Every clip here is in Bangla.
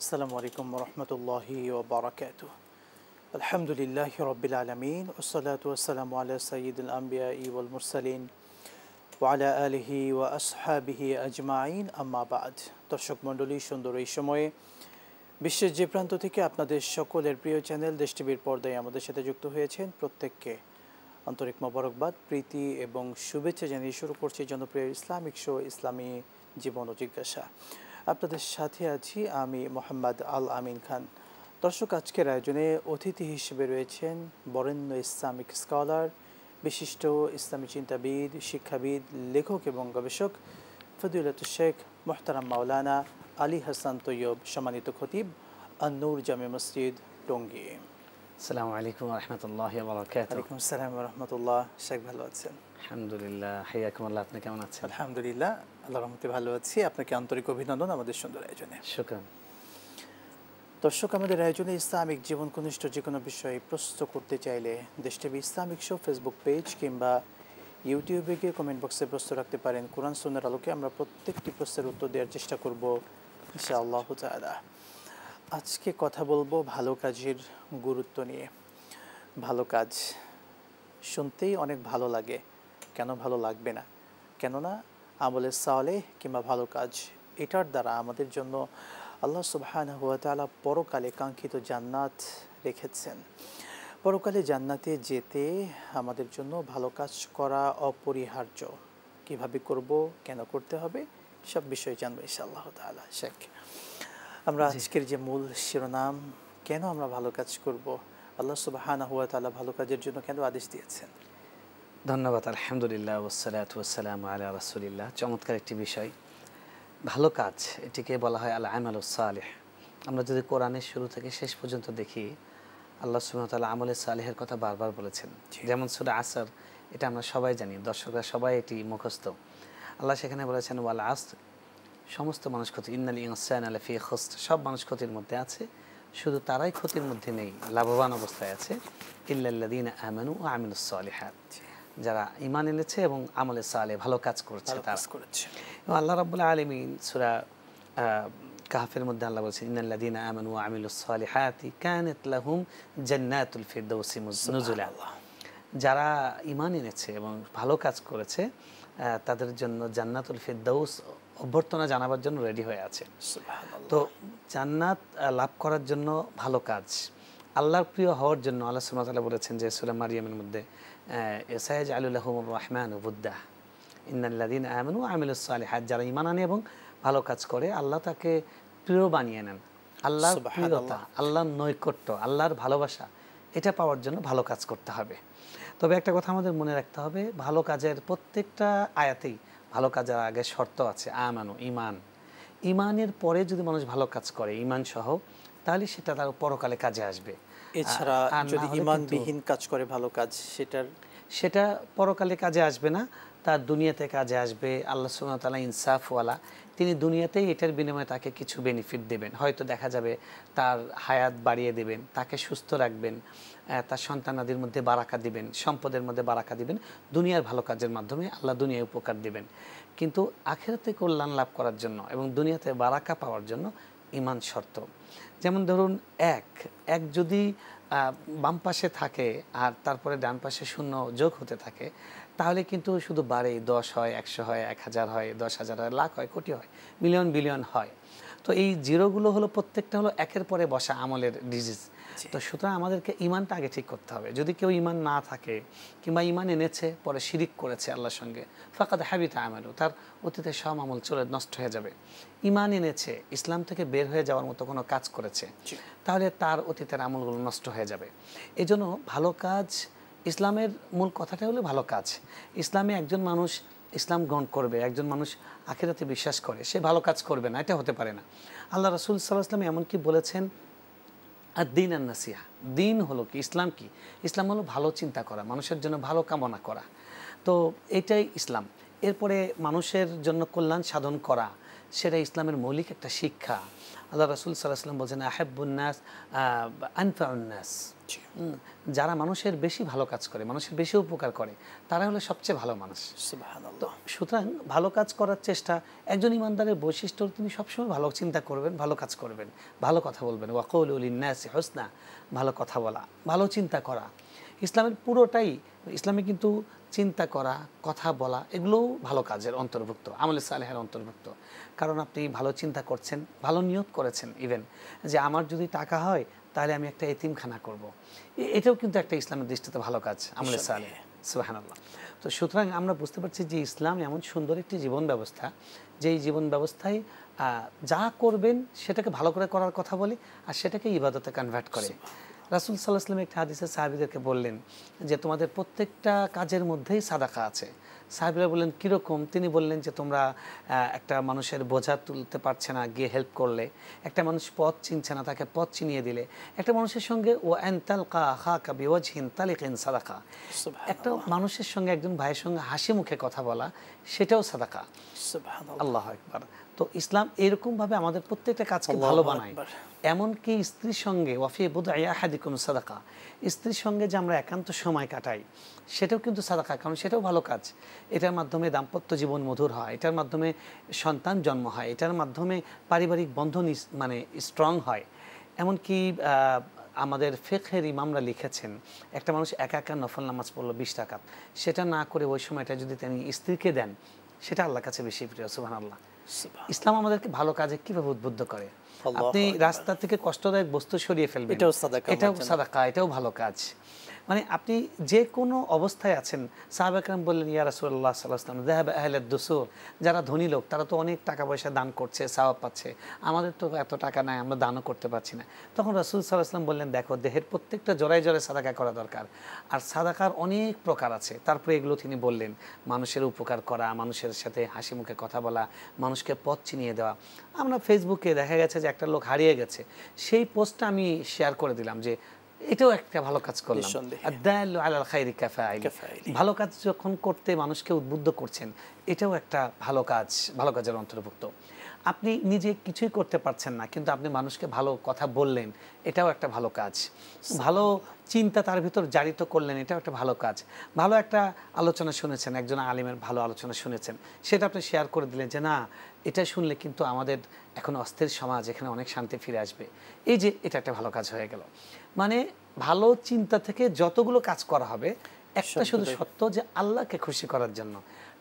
আসসালামু আলাইকুম রহমতুল্লাহি ওয়া বারাকাতুহু। আলহামদুলিল্লাহি রাব্বিল আলামিন ওয়াসসালাতু ওয়াসসালামু আলা সাইয়্যিদিল আমবিয়াই ওয়াল মুরসালিন ওয়া আলা আলিহি ওয়া আসহাবিহি আজমাইন, আম্মা বা'দ। দর্শক মণ্ডলী, সুন্দর এই সময়ে বিশ্বের যে প্রান্ত থেকে আপনাদের সকলের প্রিয় চ্যানেল দেশ টিভির পর্দায় আমাদের সাথে যুক্ত হয়েছেন, প্রত্যেককে আন্তরিক মোবারকবাদ, প্রীতি এবং শুভেচ্ছা জানিয়ে শুরু করছি জনপ্রিয় ইসলামিক শো ইসলামী জীবন ও জিজ্ঞাসা। আপনাদের সাথে আছি আমি মোহাম্মদ আল আমিন খান। দর্শক, আজকের আয়োজনে অতিথি হিসেবে রয়েছেন বরেণ্য ইসলামিক স্কলার, বিশিষ্ট ইসলামী চিন্তাবিদ, শিক্ষাবিদ, লেখক এবং গবেষক ফজিলাতুল শেখ মোহতারাম মাওলানা আলী হাসান তৈয়ব, সম্মানিত খতিব, আন-নূর জামে মসজিদ, টঙ্গী। আসসালামু আলাইকুম ওয়া রাহমাতুল্লাহি ওয়া বারাকাতুহু। ওয়ালাইকুম আসসালাম ওয়া রাহমাতুল্লাহ। শেখ, ভালো আছেন? আলহামদুলিল্লাহ, হাইয়াকুমুল্লাহ। আপনি কেমন আছেন? আলহামদুলিল্লাহ, আল্লাহর রহমতে ভালো আছি। আপনাকে আন্তরিক অভিনন্দন আমাদের সুন্দর আয়োজনে। শুকরান। দর্শক, আমাদের আয়োজনে ইসলামিক জীবন ঘনিষ্ঠ যে কোনো বিষয়ে প্রশ্ন করতে চাইলে দেশ TV Islamic show Facebook page কিংবা ইউটিউবে গিয়ে কমেন্ট বক্সে প্রশ্ন রাখতে পারেন। কোরআন সুন্নাহর আলোকে আমরা প্রত্যেকটি প্রশ্নের উত্তর দেওয়ার চেষ্টা করব ইনশাআল্লাহ তাআলা। আজকে কথা বলবো ভালো কাজের গুরুত্ব নিয়ে। ভালো কাজ শুনতেই অনেক ভালো লাগে, কেন ভালো লাগবে না? কেননা আমলে সালেহ কিংবা ভালো কাজ, এটার দ্বারা আমাদের জন্য আল্লাহ সুবহানাহু ওয়া তাআলা পরকালে কাঙ্ক্ষিত জান্নাত রেখেছেন। পরকালে জান্নাতে যেতে আমাদের জন্য ভালো কাজ করা অপরিহার্য। কিভাবে করব, কেন করতে হবে, সব বিষয়ে জানবো ইনশাআল্লাহ তাআলা। শেখ, আমরা আজকের যে মূল শিরোনাম, কেন আমরা ভালো কাজ করব, আল্লাহ সুবহানাহু ওয়া তাআলা ভালো কাজের জন্য কেন আদেশ দিয়েছেন? ধন্যবাদ। আলহামদুলিল্লাহ ওয়াসসালাতু ওয়াসসালামু আলা রাসূলিল্লাহ। চমৎকার একটি বিষয় ভালো কাজ, এটিকে বলা হয় আল আমালুস সালিহ। আমরা যদি কোরআনের শুরু থেকে শেষ পর্যন্ত দেখি, আল্লাহ সুবহানাহু ওয়া তাআলা আমলে সালিহের কথা বারবার বলেছেন। যেমন সূরা আসর, এটা আমরা সবাই জানি, দর্শকরা সবাই এটি মুখস্থ। আল্লাহ সেখানে বলেছেন ওয়াল আসর, সমস্ত মানুষ ক্ষতি, ইন্নাল ইনসানা লাফি খুসর, সব মানুষ ক্ষতির মধ্যে আছে, শুধু তারাই ক্ষতির মধ্যে নেই, লাভবান অবস্থায় আছে, ইল্লাল্লাযীনা আমানু ওয়া আমিলুস সালিহাত, যারা ঈমান এনেছে এবং আমলে সালেহ ভালো কাজ করছে তারা। এবং আল্লাহ রাব্বুল আলামিন সূরা কাহফের মধ্যে আল্লাহ বলেছেন ইন্নাল্লাযীনা আমানু ওয়া আমিলুস সালিহাতি কানাত লাহুম জান্নাতুল ফিরদাউসি নুজুলা, যারা ঈমান এনেছে এবং ভালো কাজ করেছে তাদের জন্য জান্নাতুল ফিরদাউস অভ্যর্থনা জানাবার জন্য রেডি হয়ে আছে। তো জান্নাত লাভ করার জন্য ভালো কাজ, আল্লাহর প্রিয় হওয়ার জন্য আল্লাহ সুবহানাহু ওয়া তাআলা বলেছেন যে সূরা মারইয়ামের মধ্যে সায়াজআলু লাহুমুর রাহমানু বুদ্দা ইন্নাল্লাযীনা আমানু ওয়া আমিলুস সালিহাত, যারা ঈমান আনে এবং ভালো কাজ করে আল্লাহ তাকে প্রিয় বানিয়ে নেন। আল্লাহর প্রিয়তা, আল্লাহর নৈকট্য, আল্লাহর ভালোবাসা, এটা পাওয়ার জন্য ভালো কাজ করতে হবে। তবে একটা কথা আমাদের মনে রাখতে হবে, ভালো কাজের প্রত্যেকটা আয়াতেই ভালো কাজের আগে শর্ত আছে, আমানু, ঈমান। ঈমানের পরে যদি মানুষ ভালো কাজ করে ঈমান সহ, তাহলে সেটা তার পরকালে কাজে আসবে। এছাড়া যদি ঈমানবিহীন কাজ করে ভালো কাজ, সেটা পরকালে কাজে আসবে না, তার দুনিয়াতে কাজে আসবে। আল্লাহ সুবহানাহু ওয়া তাআলা ইনসাফওয়ালা, তিনি দুনিয়াতেই এটার বিনিময়ে তাকে কিছু বেনিফিট দেবেন। হয়তো দেখা যাবে তার হায়াত বাড়িয়ে দেবেন, তাকে সুস্থ রাখবেন, তার সন্তানাদির মধ্যে বারাকা দিবেন, সম্পদের মধ্যে বারাকা দিবেন। দুনিয়ার ভালো কাজের মাধ্যমে আল্লাহ দুনিয়ায় উপকার দিবেন। কিন্তু আখিরাতে কল্যাণ লাভ করার জন্য এবং দুনিয়াতে বারাকা পাওয়ার জন্য ঈমান শর্ত। যেমন ধরুন, এক যদি বাম পাশে থাকে আর তারপরে ডান পাশে শূন্য যোগ হতে থাকে, তাহলে কিন্তু শুধু বাড়ে, 10 হয়, 100 হয়, 1000 হয়, 10,000 হয়, লাখ হয়, কোটি হয়, মিলিয়ন বিলিয়ন হয়। তো এই জিরোগুলো হলো প্রত্যেকটা হলো একের পরে বসা আমলের ডিজিজ। তো সুতরাং আমাদেরকে ঈমানটা আগে ঠিক করতে হবে। যদি কেউ ঈমান না থাকে কিংবা ঈমান এনেছে পরে শিরিক করেছে আল্লাহর সঙ্গে, ফাকাদ হাবিতা আমালু, তার অতীতে সব আমল চলে নষ্ট হয়ে যাবে। ঈমান এনেছে, ইসলাম থেকে বের হয়ে যাওয়ার মতো কোনো কাজ করেছে, তাহলে তার অতীতের আমলগুলো নষ্ট হয়ে যাবে। এজন্য ভালো কাজ, ইসলামের মূল কথাটা হলো ভালো কাজ। ইসলামে একজন মানুষ ইসলাম গ্রহণ করবে, একজন মানুষ আখিরাতে বিশ্বাস করে, সে ভালো কাজ করবে না, এটা হতে পারে না। আল্লাহ রাসূল সাল্লাল্লাহু আলাইহি ওয়াসাল্লাম এমনকি বলেছেন আদ-দীন আন-নাসিহা, দিন হলো কি, ইসলাম কি? ইসলাম হলো ভালো চিন্তা করা, মানুষের জন্য ভালো কামনা করা। তো এটাই ইসলাম। এরপরে মানুষের জন্য কল্যাণ সাধন করা, সেটা ইসলামের মৌলিক একটা শিক্ষা। আল্লাহ রাসূল সাল্লাল্লাহু আলাইহি ওয়াসাল্লাম বলছেন আহাব্বুন-নাস আনফাউন-নাস, যারা মানুষের বেশি ভালো কাজ করে, মানুষের বেশি উপকার করে, তারা হলো সবচেয়ে ভালো মানুষ। তো সুতরাং ভালো কাজ করার চেষ্টা, একজন ইমানদারের বৈশিষ্ট্য, তিনি সবসময় ভালো চিন্তা করবেন, ভালো কাজ করবেন, ভালো কথা বলবেন। ওয়াকুলু লিন-নাসি হুসনা, ভালো কথা বলা, ভালো চিন্তা করা। ইসলামের পুরোটাই, ইসলামে কিন্তু চিন্তা করা, কথা বলা, এগুলোও ভালো কাজের অন্তর্ভুক্ত, আমলে সালেহের অন্তর্ভুক্ত। কারণ আপনি ভালো চিন্তা করছেন, ভালো নিয়ত করেছেন, ইভেন যে আমার যদি টাকা হয় তাহলে আমি একটা এতিমখানা করব, এটাও কিন্তু একটা ইসলামের দৃষ্টিতে ভালো কাজ, আমলে সালেহ। সুবহানাল্লাহ। তো সুতরাং আমরা বুঝতে পারছি যে ইসলাম এমন সুন্দর একটি জীবন ব্যবস্থা, যে এই জীবন ব্যবস্থায় যা করবেন সেটাকে ভালো করে করার কথা বলে, আর সেটাকে ইবাদতে কনভার্ট করে। রাসূল সাল্লাল্লাহু আলাইহি ওয়াসাল্লাম একটা হাদিসে সাহাবীদেরকে বললেন যে তোমাদের প্রত্যেকটা কাজের মধ্যেই সাদাকা আছে। সাহাবীরা বললেন কীরকম? তিনি বললেন যে তোমরা একটা মানুষের বোঝা তুলতে পারছে না, গিয়ে হেল্প করলে; একটা মানুষ পথ চিনছে না, তাকে পথ চিনিয়ে দিলে; একটা মানুষের সঙ্গে ওয়ান তালকা আখাকা বিওয়াজহিন তালিকিন সাদাকা, একটা মানুষের সঙ্গে, একজন ভাইয়ের সঙ্গে হাসি মুখে কথা বলা, সেটাও সাদাকা। আল্লাহু আকবার। তো ইসলাম এরকমভাবে আমাদের প্রত্যেকটা কাজকে ভালো বানায়। এমনকি স্ত্রীর সঙ্গে ওয়াফি বুদআই আহাদিকুম সাদাকা, স্ত্রীর সঙ্গে যে আমরা একান্ত সময় কাটাই, সেটাও কিন্তু সাদাকা, কারণ সেটাও ভালো কাজ। এটার মাধ্যমে দাম্পত্য জীবন মধুর হয়, এটার মাধ্যমে সন্তান জন্ম হয়, এটার মাধ্যমে পারিবারিক বন্ধন মানে স্ট্রং হয়। এমনকি আমাদের ফিকহের ইমামরা লিখেছেন, একটা মানুষ একা একা নফল নামাজ পড়লো 20 রাকাত, সেটা না করে ওই সময়টা যদি তিনি স্ত্রীকে দেন, সেটা আল্লাহর কাছে বেশি প্রিয়। সুবহানাল্লাহ। ইসলাম আমাদেরকে ভালো কাজে কিভাবে উদ্বুদ্ধ করে। আপনি রাস্তা থেকে কষ্টদায়ক বস্তু সরিয়ে ফেলবেন, এটাও সাদাকা, এটাও ভালো কাজ। মানে আপনি যে কোনো অবস্থায় আছেন। সাহাবা কেরাম বললেন, ইয়া রাসূলুল্লাহ সাল্লাল্লাহু আলাইহি ওয়াসাল্লাম, যাহাবা আহলাদ দুসুর, যারা ধনী লোক তারা তো অনেক টাকা পয়সা দান করছে, সওয়াব পাচ্ছে, আমাদের তো এত টাকা নাই, আমরা দানও করতে পারছি না। তখন রাসূল সাল্লাল্লাহু আলাইহি ওয়াসাল্লাম বললেন, দেখো, দেহের প্রত্যেকটা জরায় জরায় সাদাকা করা দরকার, আর সাদাকার অনেক প্রকার আছে। তারপরে এগুলো তিনি বললেন, মানুষের উপকার করা, মানুষের সাথে হাসি মুখে কথা বলা, মানুষকে পথ চিনিয়ে দেওয়া। আমরা ফেসবুকে দেখা গেছে যে একটা লোক হারিয়ে গেছে, সেই পোস্টটা আমি শেয়ার করে দিলাম যে এটাও একটা ভালো কাজ করলাম। আদ-দাল্লু আলাল খায়রি কাফাইলি, ভালো কাজ যখন করতে মানুষকে উদ্বুদ্ধ করছেন, এটাও একটা ভালো কাজ, ভালো কাজের অন্তর্ভুক্ত। আপনি নিজে কিছুই করতে পারছেন না, কিন্তু আপনি মানুষকে ভালো কথা বললেন, এটাও একটা ভালো কাজ। ভালো চিন্তা তার ভিতর জারিত করলেন, এটাও একটা ভালো কাজ। ভালো একটা আলোচনা শুনেছেন, একজন আলিমের ভালো আলোচনা শুনেছেন, সেটা আপনি শেয়ার করে দিলেন যে না, এটা শুনলে কিন্তু আমাদের এখন অস্থির সমাজ, এখানে অনেক শান্তি ফিরে আসবে। এই যে এটা একটা ভালো কাজ হয়ে গেল। মানে ভালো চিন্তা থেকে যতগুলো কাজ করা হবে, একটা শুধু সত্য যে আল্লাহকে খুশি করার জন্য,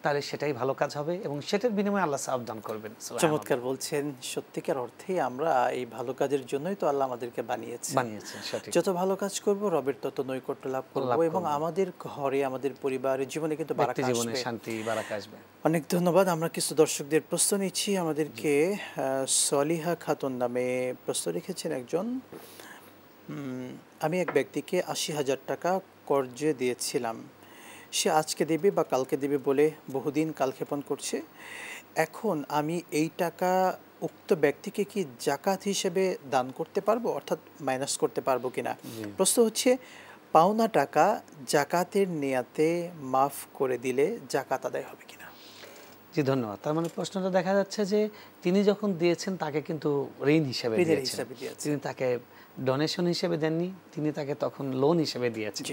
তাহলে সেটাই ভালো কাজ হবে এবং সেটার বিনিময়ে আল্লাহ সওয়াব দান করবেন। চমৎকার বলছেন। সত্যিকার অর্থেই আমরা এই ভালো কাজের জন্যই তো আল্লাহ আমাদেরকে বানিয়েছেন। সঠিক। যত ভালো কাজ করব, রবের তত নৈকট্য লাভ করব, এবং আমাদের ঘরে, আমাদের পরিবারের জীবনে কিন্তু বারাকা আসবে, জীবনে শান্তি, বারাকা আসবে। অনেক ধন্যবাদ। আমরা কিছু দর্শকদের প্রশ্ন নিচ্ছি। আমাদেরকে সলিহা খাতুন নামে প্রশ্ন লিখেছেন একজন। আমি এক ব্যক্তিকে ৮০,০০০ টাকা কর্জে দিয়েছিলাম, সে আজকে দেবে বা কালকে দেবে বলে বহুদিন কালক্ষেপণ করছে। এখন আমি এই টাকা উক্ত ব্যক্তিকে কি জাকাত হিসেবে দান করতে পারবো, অর্থাৎ মাইনাস করতে পারবো কিনা? প্রশ্ন হচ্ছে, পাওনা টাকা জাকাতের নিয়াতে মাফ করে দিলে জাকাত আদায় হবে কিনা? জি, ধন্যবাদ। তার মানে প্রশ্নটা দেখা যাচ্ছে যে তিনি যখন দিয়েছেন তাকে কিন্তু ঋণ হিসেবে দিয়েছেন, তিনি তাকে ডোনেশন হিসেবে দেননি, তিনি তাকে তখন লোন হিসেবে দিয়েছেন।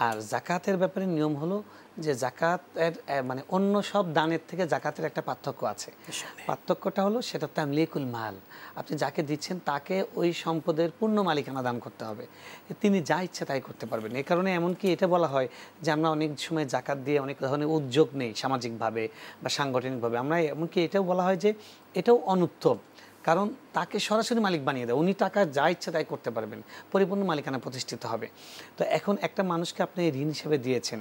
আর জাকাতের ব্যাপারে নিয়ম হলো যে জাকাতের মানে অন্য সব দানের থেকে জাকাতের একটা পার্থক্য আছে। পার্থক্যটা হলো সেটা তামলিকুল মাল, আপনি যাকে দিচ্ছেন তাকে ওই সম্পদের পূর্ণ মালিকানা দান করতে হবে, তিনি যা ইচ্ছে তাই করতে পারবেন। এই কারণে এমনকি এটা বলা হয় যে আমরা অনেক সময় জাকাত দিয়ে অনেক ধরনের উদ্যোগ নেই সামাজিকভাবে বা সাংগঠনিকভাবে, আমরা এমনকি এটাও বলা হয় যে এটাও অনুত্তম, কারণ তাকে সরাসরি মালিক বানিয়ে দেয়, উনি টাকা যা ইচ্ছে তাই করতে পারবেন, পরিপূর্ণ মালিকানা প্রতিষ্ঠিত হবে। তো এখন একটা মানুষকে আপনি ঋণ হিসেবে দিয়েছেন,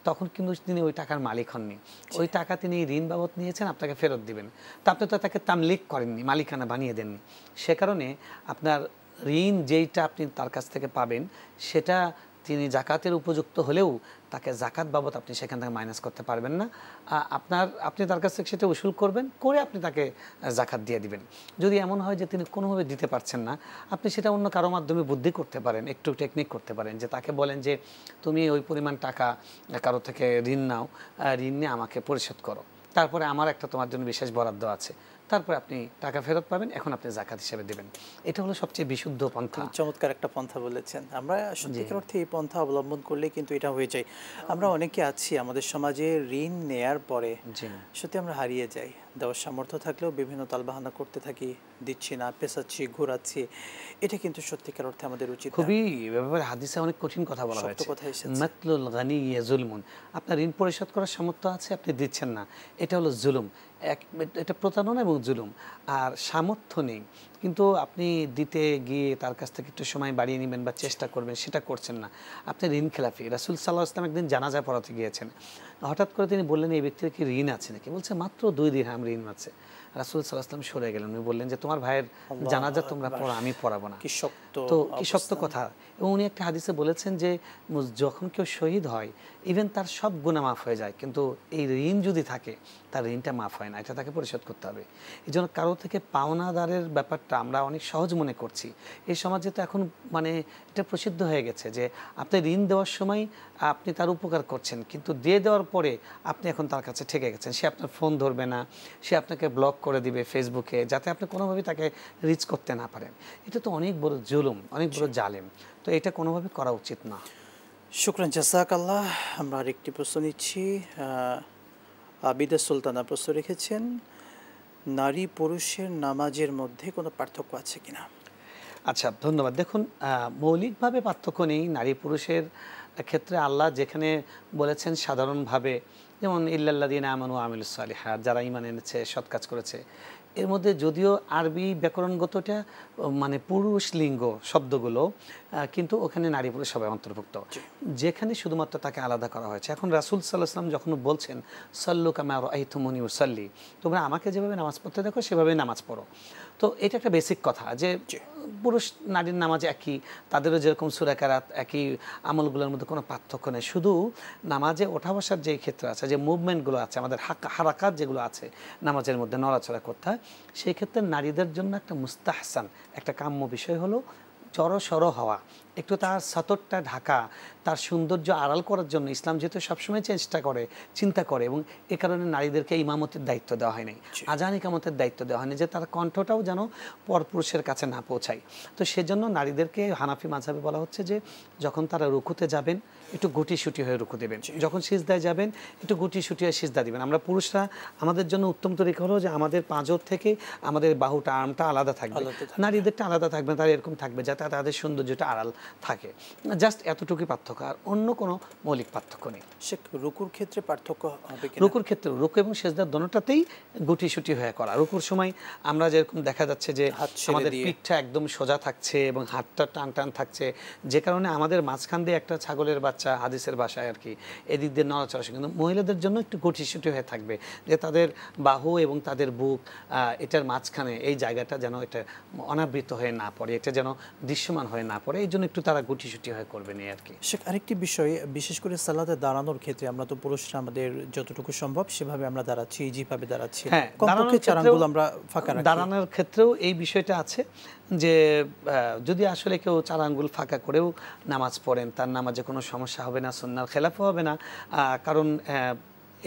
তখন কিন্তু তিনি ওই টাকার মালিক হননি, ওই টাকা তিনি ঋণ বাবদ নিয়েছেন, আপনাকে ফেরত দিবেন। তো আপনি তো তাকে তামলিক করেননি, মালিকানা বানিয়ে দেননি। সে কারণে আপনার ঋণ যেইটা আপনি তার কাছ থেকে পাবেন, সেটা তিনি জাকাতের উপযুক্ত হলেও তাকে জাকাত বাবদ আপনি সেখান থেকে মাইনাস করতে পারবেন না। আপনি তার কাছ থেকে সেটা উসুল করবেন, করে আপনি তাকে জাকাত দিয়ে দিবেন। যদি এমন হয় যে তিনি কোনোভাবে দিতে পারছেন না, আপনি সেটা অন্য কারো মাধ্যমে বুদ্ধি করতে পারেন, একটু টেকনিক করতে পারেন, যে তাকে বলেন যে তুমি ওই পরিমাণ টাকা কারো থেকে ঋণ নাও, ঋণ নিয়ে আমাকে পরিশোধ করো, তারপরে আমার একটা তোমার জন্য বিশেষ বরাদ্দ আছে, তারপর আপনি টাকা ফেরত পাবেন, এখন আপনি জাকাত হিসেবে দেবেন। এটা হলো সবচেয়ে বিশুদ্ধ পন্থা। চমৎকার একটা পন্থা বলেছেন। আমরা সত্যিকার অর্থে এই পন্থা অবলম্বন করলে কিন্তু এটা হয়ে যায়। আমরা অনেকে আছি আমাদের সমাজে ঋণ নেয়ার পরে জি। সত্যি আমরা হারিয়ে যাই। দেওয়ার সামর্থ্য থাকলেও বিভিন্ন তালবাহানা করতে থাকি, দিচ্ছি না, পেছাচ্ছি, ঘোরাচ্ছি। এটা কিন্তু সত্যিকার অর্থে আমাদের উচিত না। খুবই ব্যাপারে হাদিসে অনেক কঠিন কথা বলা শক্ত হয়েছে। কথা এসেছে। মাতলুল গানি জুলমুন, আপনার ঋণ পরিশোধ করার সামর্থ্য আছে, আপনি দিচ্ছেন না, এটা হলো জুলুম। এটা প্রতারণা এবং জুলুম। আর সামর্থ্য নেই কিন্তু আপনি দিতে গিয়ে তার কাছ থেকে একটু সময় বাড়িয়ে নেবেন বা চেষ্টা করবেন, সেটা করছেন না, আপনি ঋণ খেলাফি। রাসূল সাল্লাল্লাহু আলাইহি ওয়াসাল্লাম একদিন জানাজা পড়াতে গিয়েছেন, হঠাৎ করে তিনি বললেন এই ব্যক্তির কি ঋণ আছে নাকি? বলছে মাত্র 2 দিরহাম ঋণ আছে। রাসূল সাল্লাল্লাহু আলাইহি ওয়াসাল্লাম সরে গেলেন, উনি বললেন যে তোমার ভাইয়ের জানাজা তোমরা পড়া, আমি পড়াবো না। কি শক্ত, তো কি শক্ত কথা। এবং উনি একটা হাদিসে বলেছেন যে যখন কেউ শহীদ হয় ইভেন তার সব গুনাহ মাফ হয়ে যায়, কিন্তু এই ঋণ যদি থাকে তার ঋণটা মাফ হয় না, এটা তাকে পরিশোধ করতে হবে। এই জন্য কারো থেকে পাওনাদারের ব্যাপারটা আমরা অনেক সহজ মনে করছি। এই সমাজে তো এখন মানে এটা প্রসিদ্ধ হয়ে গেছে যে আপনি ঋণ দেওয়ার সময় আপনি তার উপকার করছেন, কিন্তু দিয়ে দেওয়ার পরে আপনি এখন তার কাছে ঠেকে গেছেন, সে আপনার ফোন ধরবে না, সে আপনাকে ব্লক করে দিবে ফেসবুকে, যাতে আপনি কোনোভাবেই তাকে রিচ করতে না পারেন। এটা তো অনেক বড় জুলুম, অনেক বড় জালেম। তো এটা কোনোভাবে করা উচিত না। শুকরান জাযাকাল্লাহ। আমরা আরেকটি প্রশ্ন নিচ্ছি। আবিদা সুলতানা প্রশ্ন রেখেছেন, নারী পুরুষের নামাজের মধ্যে কোনো পার্থক্য আছে কিনা? আচ্ছা, ধন্যবাদ। দেখুন, মৌলিকভাবে পার্থক্য নেই নারী পুরুষের ক্ষেত্রে। আল্লাহ যেখানে বলেছেন সাধারণভাবে, যেমন ইল্লাল্লাযীনা আমানু ওয়া আমিলুস সালিহাত, যারা ঈমান এনেছে, সৎ কাজ করেছে, এর মধ্যে যদিও আরবি ব্যাকরণগতটা মানে পুরুষ লিঙ্গ শব্দগুলো, কিন্তু ওখানে নারী পুরুষ সবাই অন্তর্ভুক্ত, যেখানে শুধুমাত্র তাকে আলাদা করা হয়েছে। এখন রাসূল সাল্লাল্লাহু আলাইহি ওয়াসাল্লাম যখন বলছেন সাল্লু কামা রাআইতুমুনি উসাল্লি, তোমরা আমাকে যেভাবে নামাজ পড়তে দেখো সেভাবেই নামাজ পড়ো। তো এটা একটা বেসিক কথা যে পুরুষ নারীর নামাজ একই, তাদেরও যেরকম সূরা কেরাত একই, আমলগুলোর মধ্যে কোনো পার্থক্য নেই। শুধু নামাজে ওঠা বসার যে ক্ষেত্র আছে, যে মুভমেন্টগুলো আছে, আমাদের হারাকাত যেগুলো আছে নামাজের মধ্যে নড়াচড়া করতে হয়, সেই ক্ষেত্রে নারীদের জন্য একটা মুস্তাহসান, একটা কাম্য বিষয় হলো জড়সড় হওয়া, একটু তার সতরটা ঢাকা, তার সৌন্দর্য আড়াল করার জন্য ইসলাম যেহেতু সবসময় চেষ্টা করে, চিন্তা করে, এবং এ কারণে নারীদেরকে ইমামতের দায়িত্ব দেওয়া হয়নি, আজান ইকামতের দায়িত্ব দেওয়া হয়নি, যে তার কণ্ঠটাও যেন পরপুরুষের কাছে না পৌঁছায়। তো সেজন্য নারীদেরকে হানাফি মাযহাবে বলা হচ্ছে যে যখন তারা রুকুতে যাবেন একটু গুটিসুটি হয়ে রুকু দেবেন, যখন সিজদায় যাবেন একটু গুটিসুটি হয়ে সিজদা দিবেন। আমরা পুরুষরা আমাদের জন্য উত্তম তরিকা হলো যে আমাদের পাঁজর থেকে আমাদের বাহুটা, আর্মটা আলাদা থাকবে, নারীদেরটা আলাদা থাকবে, তারা এরকম থাকবে যাতে তাদের সৌন্দর্যটা আড়াল থাকে। জাস্ট এতটুকুই পার্থক্য, আর অন্য কোনো মৌলিক পার্থক্য নেই। সে রুকুর ক্ষেত্রে পার্থক্য হবে কিনা? রুকুর ক্ষেত্রে রুকু এবং সেজদা দোনোটাতেই গুটিসুটি হয়ে করা। রুকুর সময় আমরা যেরকম দেখা যাচ্ছে যে আমাদের পিঠটা একদম সোজা থাকছে এবং হাতটা টান টান থাকছে, যে কারণে আমাদের মাঝখান দিয়ে একটা ছাগলের বাচ্চা, হাদিসের ভাষায় আর কি, এদিক দিয়ে নড়াচড়া, কিন্তু মহিলাদের জন্য একটু গুটিসুটি হয়ে থাকবে, যে তাদের বাহু এবং তাদের বুক, এটার মাঝখানে এই জায়গাটা যেন এটা অনাবৃত হয়ে না পড়ে, এটা যেন দৃশ্যমান হয়ে না পড়ে, এই জন্য একটু তারা গুটিসুটি হয়ে করবেন এই আর কি। আরেকটি বিষয়, বিশেষ করে সালাতে দাঁড়ানোর ক্ষেত্রে আমরা তো পুরুষরা আমাদের যতটুকু সম্ভব সেভাবে আমরা দাঁড়াচ্ছি, যেভাবে দাঁড়াচ্ছি, কমপক্ষে চার আঙ্গুল আমরা ফাঁকা রাখি। দাঁড়ানোর ক্ষেত্রেও এই বিষয়টা আছে যে যদি আসলে কেউ 4 আঙ্গুল ফাঁকা করেও নামাজ পড়েন, তার নামাজে কোনো সমস্যা হবে না, সুন্নাহর খেলাফও হবে না, কারণ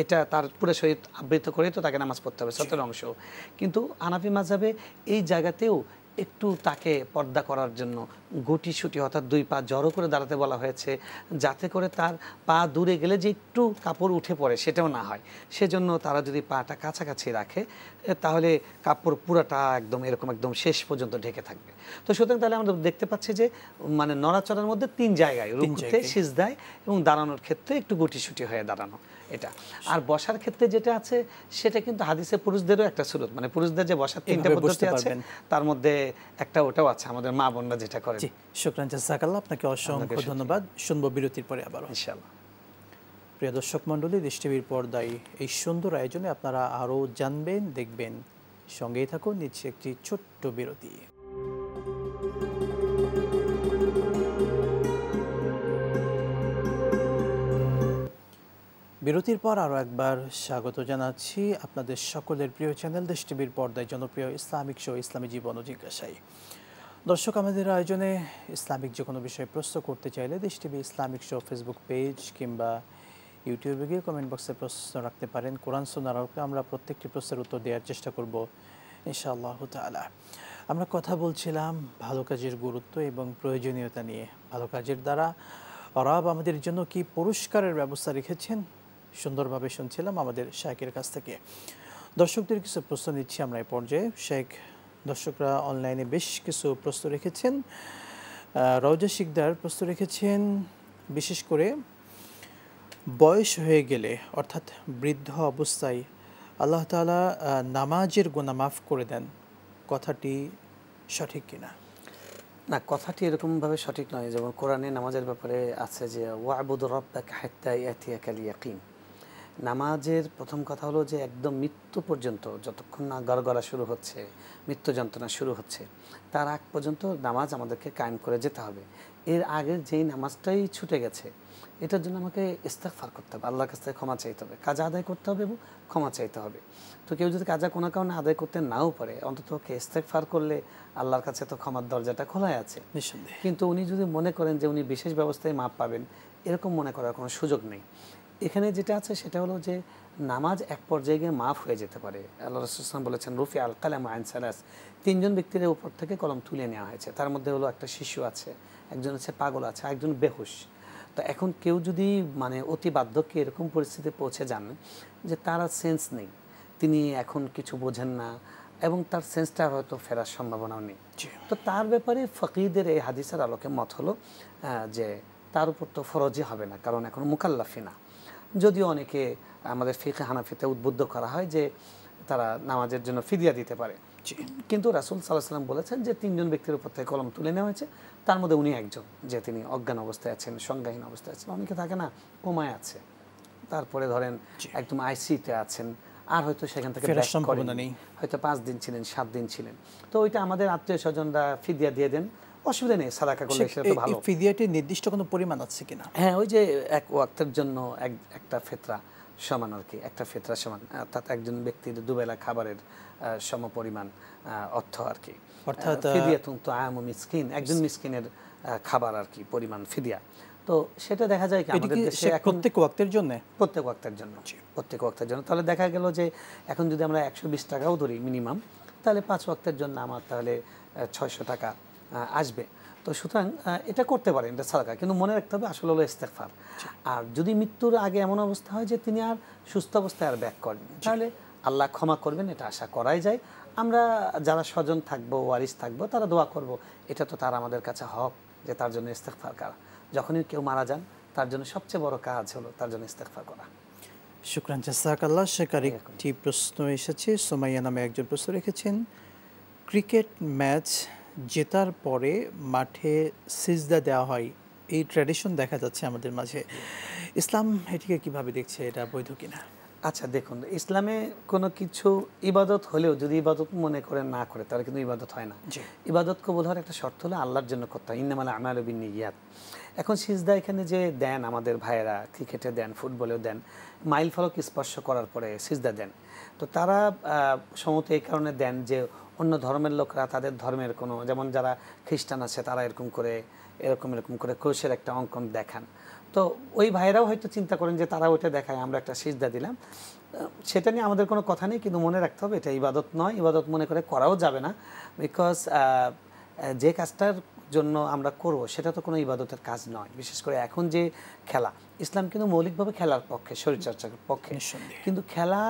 এটা তার পুরো শরীর আবৃত করে তো তাকে নামাজ পড়তে হবে সতের অংশ। কিন্তু হানাফি মাযহাবে এই জায়গাতেও একটু তাকে পর্দা করার জন্য গুটিসুটি অর্থাৎ 2 পা জড়ো করে দাঁড়াতে বলা হয়েছে, যাতে করে তার পা দূরে গেলে যে একটু কাপড় উঠে পড়ে সেটাও না হয়। সেজন্য তারা যদি পাটা কাছাকাছি রাখে তাহলে কাপড় পুরাটা একদম এরকম একদম শেষ পর্যন্ত ঢেকে থাকবে। তো সুতরাং তাহলে আমরা দেখতে পাচ্ছি যে মানে নড়াচড়ার মধ্যে 3 জায়গায়, রুকুতে, সিজদায় এবং দাঁড়ানোর ক্ষেত্রে একটু গুটিসুটি হয়ে দাঁড়ানো এটা। আর বসার ক্ষেত্রে যেটা আছে সেটা কিন্তু হাদিসে পুরুষদেরও একটা সুরত, মানে পুরুষদের যে বসার 3টা পদ্ধতি আছে তার মধ্যে একটা ওটাও আছে, আমাদের মা বোনরা যেটা করে। জি, শুকরান জাযাকাল্লাহ, আপনাকে অসংখ্য ধন্যবাদ। শুনবো বিরতির পরে আবারও ইনশাআল্লাহ। প্রিয় দর্শক মণ্ডলী, দেশ টিভির পর্দায় এই সুন্দর আয়োজনে আপনারা আরও জানবেন, দেখবেন, সঙ্গেই থাকুন। নিচ্ছে একটি ছোট্ট বিরতি। বিরতির পর আরও একবার স্বাগত জানাচ্ছি আপনাদের সকলের প্রিয় চ্যানেল দেশ টিভির পর্দায় জনপ্রিয় ইসলামিক শো ইসলামী জীবন ও জিজ্ঞাসায়। দর্শক, আমাদের আয়োজনে ইসলামিক যে কোনো বিষয়ে প্রশ্ন করতে চাইলে দেশ TV Islamic show Facebook page কিংবা ইউটিউবে গিয়ে কমেন্ট বক্সে প্রশ্ন রাখতে পারেন। কোরআন সুন্নাহর আলোকে আমরা প্রত্যেকটি প্রশ্নের উত্তর দেওয়ার চেষ্টা করব ইনশাআল্লাহ তাআলা। আমরা কথা বলছিলাম ভালো কাজের গুরুত্ব এবং প্রয়োজনীয়তা নিয়ে। ভালো কাজের দ্বারা রব আমাদের জন্য কি পুরস্কারের ব্যবস্থা রেখেছেন সুন্দরভাবে শুনছিলাম আমাদের শাইখের কাছ থেকে। দর্শকদের কিছু প্রশ্ন নিচ্ছি আমরা এই পর্যায়ে। শাইখ, দর্শকরা অনলাইনে বেশ কিছু প্রশ্ন রেখেছেন। রওজা শিকদার প্রশ্ন রেখেছেন, বিশেষ করে বয়স হয়ে গেলে অর্থাৎ বৃদ্ধ অবস্থায় আল্লাহ তাআলা নামাজের গুনাহ মাফ করে দেন, কথাটি সঠিক কিনা? না, কথাটি এরকমভাবে সঠিক নয়। যেমন কোরআনে নামাজের ব্যাপারে আছে যে ওয়াবুদ রাব্বাকা হাত্তা ইয়াতিয়াকাল ইয়াকিন। নামাজের প্রথম কথা হলো যে একদম মৃত্যু পর্যন্ত, যতক্ষণ না গড়গড়া শুরু হচ্ছে, মৃত্যু যন্ত্রণা শুরু হচ্ছে, তার আগ পর্যন্ত নামাজ আমাদেরকে কায়েম করে যেতে হবে। এর আগের যেই নামাজটাই ছুটে গেছে, এটার জন্য আমাকে ইস্তেগফার করতে হবে, আল্লাহর কাছ থেকে ক্ষমা চাইতে হবে, কাজা আদায় করতে হবে এবং ক্ষমা চাইতে হবে। তো কেউ যদি কাজা কোনো কারণে আদায় করতে নাও পারে, অন্তত ওকে ইস্তেগফার করলে আল্লাহর কাছে তো ক্ষমার দরজাটা খোলাই আছে। নিঃসন্দেহে। কিন্তু উনি যদি মনে করেন যে উনি বিশেষ ব্যবস্থায় মাপ পাবেন, এরকম মনে করার কোনো সুযোগ নেই। এখানে যেটা আছে সেটা হলো যে নামাজ এক পর্যায়ে গিয়ে মাফ হয়ে যেতে পারে। আল্লাহ রাসূল সাল্লাল্লাহু আলাইহি ওয়াসাল্লাম বলেছেন রুফি আল কালাম আন সালাস, তিনজন ব্যক্তির উপর থেকে কলম তুলে নেওয়া হয়েছে। তার মধ্যে হলো একটা শিশু আছে, একজন হচ্ছে পাগল আছে, একজন বেহুশ। তো এখন কেউ যদি মানে অতি বার্ধক্যে এরকম পরিস্থিতিতে পৌঁছে যান যে তার আর সেন্স নেই, তিনি এখন কিছু বোঝেন না এবং তার সেন্সটা হয়তো ফেরার সম্ভাবনাও নেই, তো তার ব্যাপারে ফকিহদের এই হাদিসের আলোকে মত হলো যে তার উপর তো ফরজই হবে না, কারণ এখন মুকাল্লাফি না। যদিও অনেকে আমাদের ফিকহে হানাফিতে উদ্বুদ্ধ করা হয় যে তারা নামাজের জন্য ফিদিয়া দিতে পারে, কিন্তু রাসূল সাল্লাল্লাহু আলাইহি ওয়াসাল্লাম বলেছেন যে তিনজন ব্যক্তির উপর থেকে কলম তুলে নেওয়া হয়েছে, তার মধ্যে উনি একজন, যে তিনি অজ্ঞান অবস্থায় আছেন, সংজ্ঞাহীন অবস্থায় আছেন। অনেকে থাকে না কোমায় আছে, তারপরে ধরেন একদম আইসিইউতে আছেন, আর হয়তো সেখান থেকে ফেরার সম্ভাবনা নেই, হয়তো 5 দিন ছিলেন, 7 দিন ছিলেন। তো ওইটা আমাদের আত্মীয় স্বজনরা ফিদিয়া দিয়ে দেন, অসুবিধা নেই, সাদাকা করলে সেটা তো ভালো। ফিদিয়াটির নির্দিষ্ট কোনো পরিমাণ আছে কিনা? হ্যাঁ, ওই যে এক ওয়াক্তের জন্য একটা ফিতরা সমান আর কি, একটা ফিতরা সমান, অর্থাৎ একজন ব্যক্তির দুবেলা খাবারের সমপরিমাণ অর্থ আর কি, অর্থাৎ ফিদিয়াতুন তুআমু মিসকিন, একজন মিসকিনের খাবার আর কি পরিমাণ ফিদিয়া। তো সেটা দেখা যায় কি আমাদের দেশে এখন প্রত্যেক ওয়াক্তের জন্য, প্রত্যেক ওয়াক্তের জন্য, প্রত্যেক ওয়াক্তের জন্য। তাহলে দেখা গেল যে এখন যদি আমরা 120 টাকাও ধরি মিনিমাম, তাহলে 5 ওয়াক্তের জন্য আমার তাহলে 600 টাকা আসবে। তো সুতরাং এটা করতে পারেন, এটা সাদাকা, কিন্তু মনে রাখতে হবে আসলে হলো ইস্তেগফার। আর যদি মৃত্যুর আগে এমন অবস্থা হয় যে তিনি আর সুস্থ অবস্থায় আর ব্যাক করেন, তাহলে আল্লাহ ক্ষমা করবেন, এটা আশা করাই যায়। আমরা যারা স্বজন থাকবো, ওয়ারিস থাকবো, তারা দোয়া করব, এটা তো তার আমাদের কাছে হক যে তার জন্য ইস্তেগফার করা। যখনই কেউ মারা যান, তার জন্য সবচেয়ে বড় কাজ হলো তার জন্য ইস্তেগফার করা। শুকরান, জাযাকাল্লাহ। শেখার একটি প্রশ্ন এসেছে, সোমাইয়া নামে একজন প্রশ্ন রেখেছেন, ক্রিকেট ম্যাচ জেতার পরে মাঠে সিজদা দেওয়া হয়, এই ট্র্যাডিশন দেখা যাচ্ছে আমাদের মাঝে, ইসলাম এটিকে কিভাবে দেখছে, এটা বৈধ কিনা? আচ্ছা দেখুন, ইসলামে কোনো কিছু ইবাদত হলেও যদি ইবাদত মনে করে না করে, তাহলে কিন্তু ইবাদত হয় না। ইবাদত কবুল হওয়ার একটা শর্ত হলো আল্লাহর জন্য করতে হয়, ইন্নামাল আমালু বিন্নিয়াত। এখন সিজদা এখানে যে দেন আমাদের ভাইয়েরা, ক্রিকেটে দেন, ফুটবলেও দেন, মাইল ফলক স্পর্শ করার পরে সিজদা দেন। তো তারা সম্ভবত এই কারণে দেন যে অন্য ধর্মের লোকরা তাদের ধর্মের কোনো, যেমন যারা খ্রিস্টান আছে তারা এরকম করে ক্রুশের একটা অঙ্কন দেখান। তো ওই ভাইরাও হয়তো চিন্তা করেন যে তারা ওইটা দেখায়, আমরা একটা সিজদা দিলাম, সেটা নিয়ে আমাদের কোনো কথা নেই, কিন্তু মনে রাখতে হবে এটা ইবাদত নয়, ইবাদত মনে করে করাও যাবে না। বিকজ যে কাজটার জন্য আমরা করব সেটা তো কোনো ইবাদতের কাজ নয়। বিশেষ করে এখন যে খেলা, ইসলাম কিন্তু মৌলিকভাবে খেলার পক্ষে, শরীরচর্চার পক্ষে, কিন্তু খেলা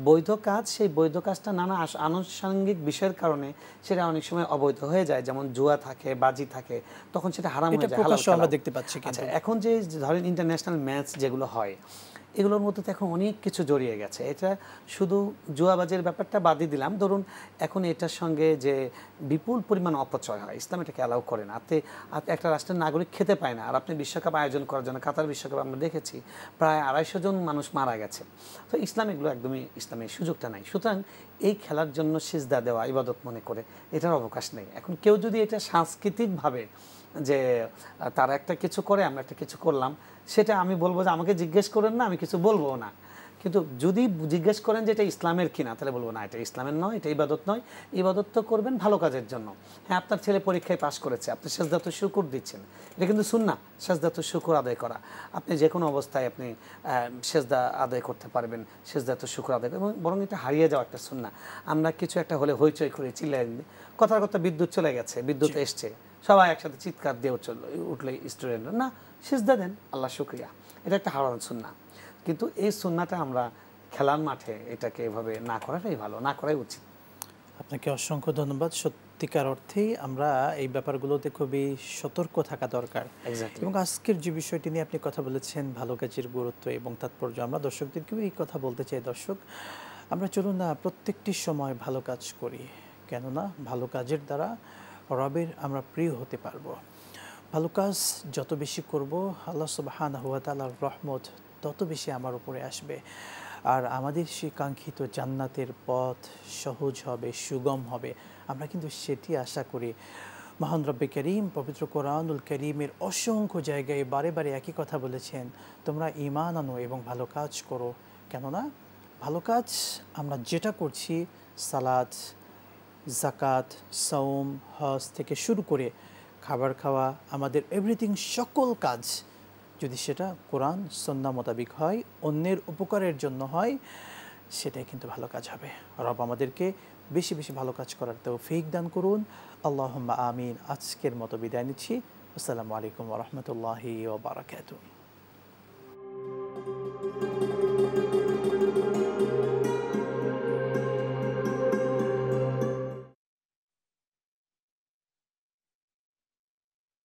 বৈধ কাজ, সেই বৈধ কাজটা নানা আনুষঙ্গিক বিষয়ের কারণে সেটা অনেক সময় অবৈধ হয়ে যায়, যেমন জুয়া থাকে, বাজি থাকে, তখন সেটা হারাম হয়ে যায়। আমরা দেখতে পাচ্ছি। আচ্ছা, এখন যে ধরেন ইন্টারন্যাশনাল ম্যাচ যেগুলো হয়, এগুলোর মধ্যে তো এখন অনেক কিছু জড়িয়ে গেছে। এটা শুধু জুয়াবাজির ব্যাপারটা বাদই দিলাম, ধরুন এখন এটার সঙ্গে যে বিপুল পরিমাণ অপচয় হয়, ইসলাম এটাকে অ্যালাউ করে না। একটা রাষ্ট্রের নাগরিক খেতে পায় না। আর আপনি বিশ্বকাপ আয়োজন করার জন্য, কাতার বিশ্বকাপ আমরা দেখেছি প্রায় 250 জন মানুষ মারা গেছে। তো ইসলাম এগুলো একদমই, ইসলামের সুযোগটা নাই। সুতরাং এই খেলার জন্য সিজদা দেওয়া ইবাদত মনে করে এটার অবকাশ নেই। এখন কেউ যদি এটা সাংস্কৃতিকভাবে যে তারা একটা কিছু করে, আমরা একটা কিছু করলাম, সেটা আমি বলবো যে আমাকে জিজ্ঞেস করেন না, আমি কিছু বলবো না। কিন্তু যদি জিজ্ঞেস করেন যে এটা ইসলামের কিনা, তাহলে বলবো না, এটা ইসলামের নয়, এটা ইবাদত নয়। ইবাদত তো করবেন ভালো কাজের জন্য। হ্যাঁ, আপনার ছেলে পরীক্ষায় পাশ করেছে, আপনি সেজদাতুল শুকর দিচ্ছেন, এটা কিন্তু সুন্নাহ, সেজদাতুল শুকর আদায় করা। আপনি যে কোনো অবস্থায় আপনি সেজদা আদায় করতে পারবেন, সেজদাতুল শুকর আদায়, এবং বরং এটা হারিয়ে যাওয়া একটা সুন্নাহ। আমরা কিছু একটা হলে হইচই করে চিল্লাই, কথার কথা বিদ্যুৎ চলে গেছে, বিদ্যুৎ এসছে, সবাই একসাথে চিৎকার দিয়ে উঠলে স্টুডেন্টরা না, সেজদা দেন, আল্লাহ শুকরিয়া, এটা একটা হারান সুন্নাহ। কিন্তু এই সুন্নাহটা আমরা খেলার মাঠে এটাকে এভাবে না করাটাই ভালো, না করাই উচিত। আপনাকে অসংখ্য ধন্যবাদ। সত্যিকার অর্থেই আমরা এই ব্যাপারগুলোতে খুবই সতর্ক থাকা দরকার। এবং আজকের যে বিষয়টি নিয়ে আপনি কথা বলেছেন, ভালো কাজের গুরুত্ব এবং তাৎপর্য, আমরা দর্শকদেরকেও এই কথা বলতে চাই। দর্শক, আমরা চলুন না প্রত্যেকটি সময় ভালো কাজ করি, কেননা ভালো কাজের দ্বারা রবের আমরা প্রিয় হতে পারবো। ভালো কাজ যত বেশি করব, আল্লাহ সুবহানাহু ওয়া তাআলার রহমত তত বেশি আমার উপরে আসবে, আর আমাদের সেই কাঙ্ক্ষিত জান্নাতের পথ সহজ হবে, সুগম হবে। আমরা কিন্তু সেটি আশা করি। মহান রব্বে করিম পবিত্র কোরআনুল করিমের অসংখ্য জায়গায় বারে বারে একই কথা বলেছেন, তোমরা ঈমান আনো এবং ভালো কাজ করো। কেননা ভালো কাজ আমরা যেটা করছি, সালাত, জাকাত, সওম, হজ থেকে শুরু করে খাবার খাওয়া, আমাদের এভরিথিং, সকল কাজ যদি সেটা কোরআন সুন্নাহ মোতাবিক হয়, অন্যের উপকারের জন্য হয়, সেটাই কিন্তু ভালো কাজ হবে। রব আমাদেরকে বেশি বেশি ভালো কাজ করার তৌফিক দান করুন। আল্লাহুম্মা আমিন। আজকের মতো বিদায় নিচ্ছি। আসসালামু আলাইকুম ওয়া রাহমাতুল্লাহি ওয়া বারাকাতুহু।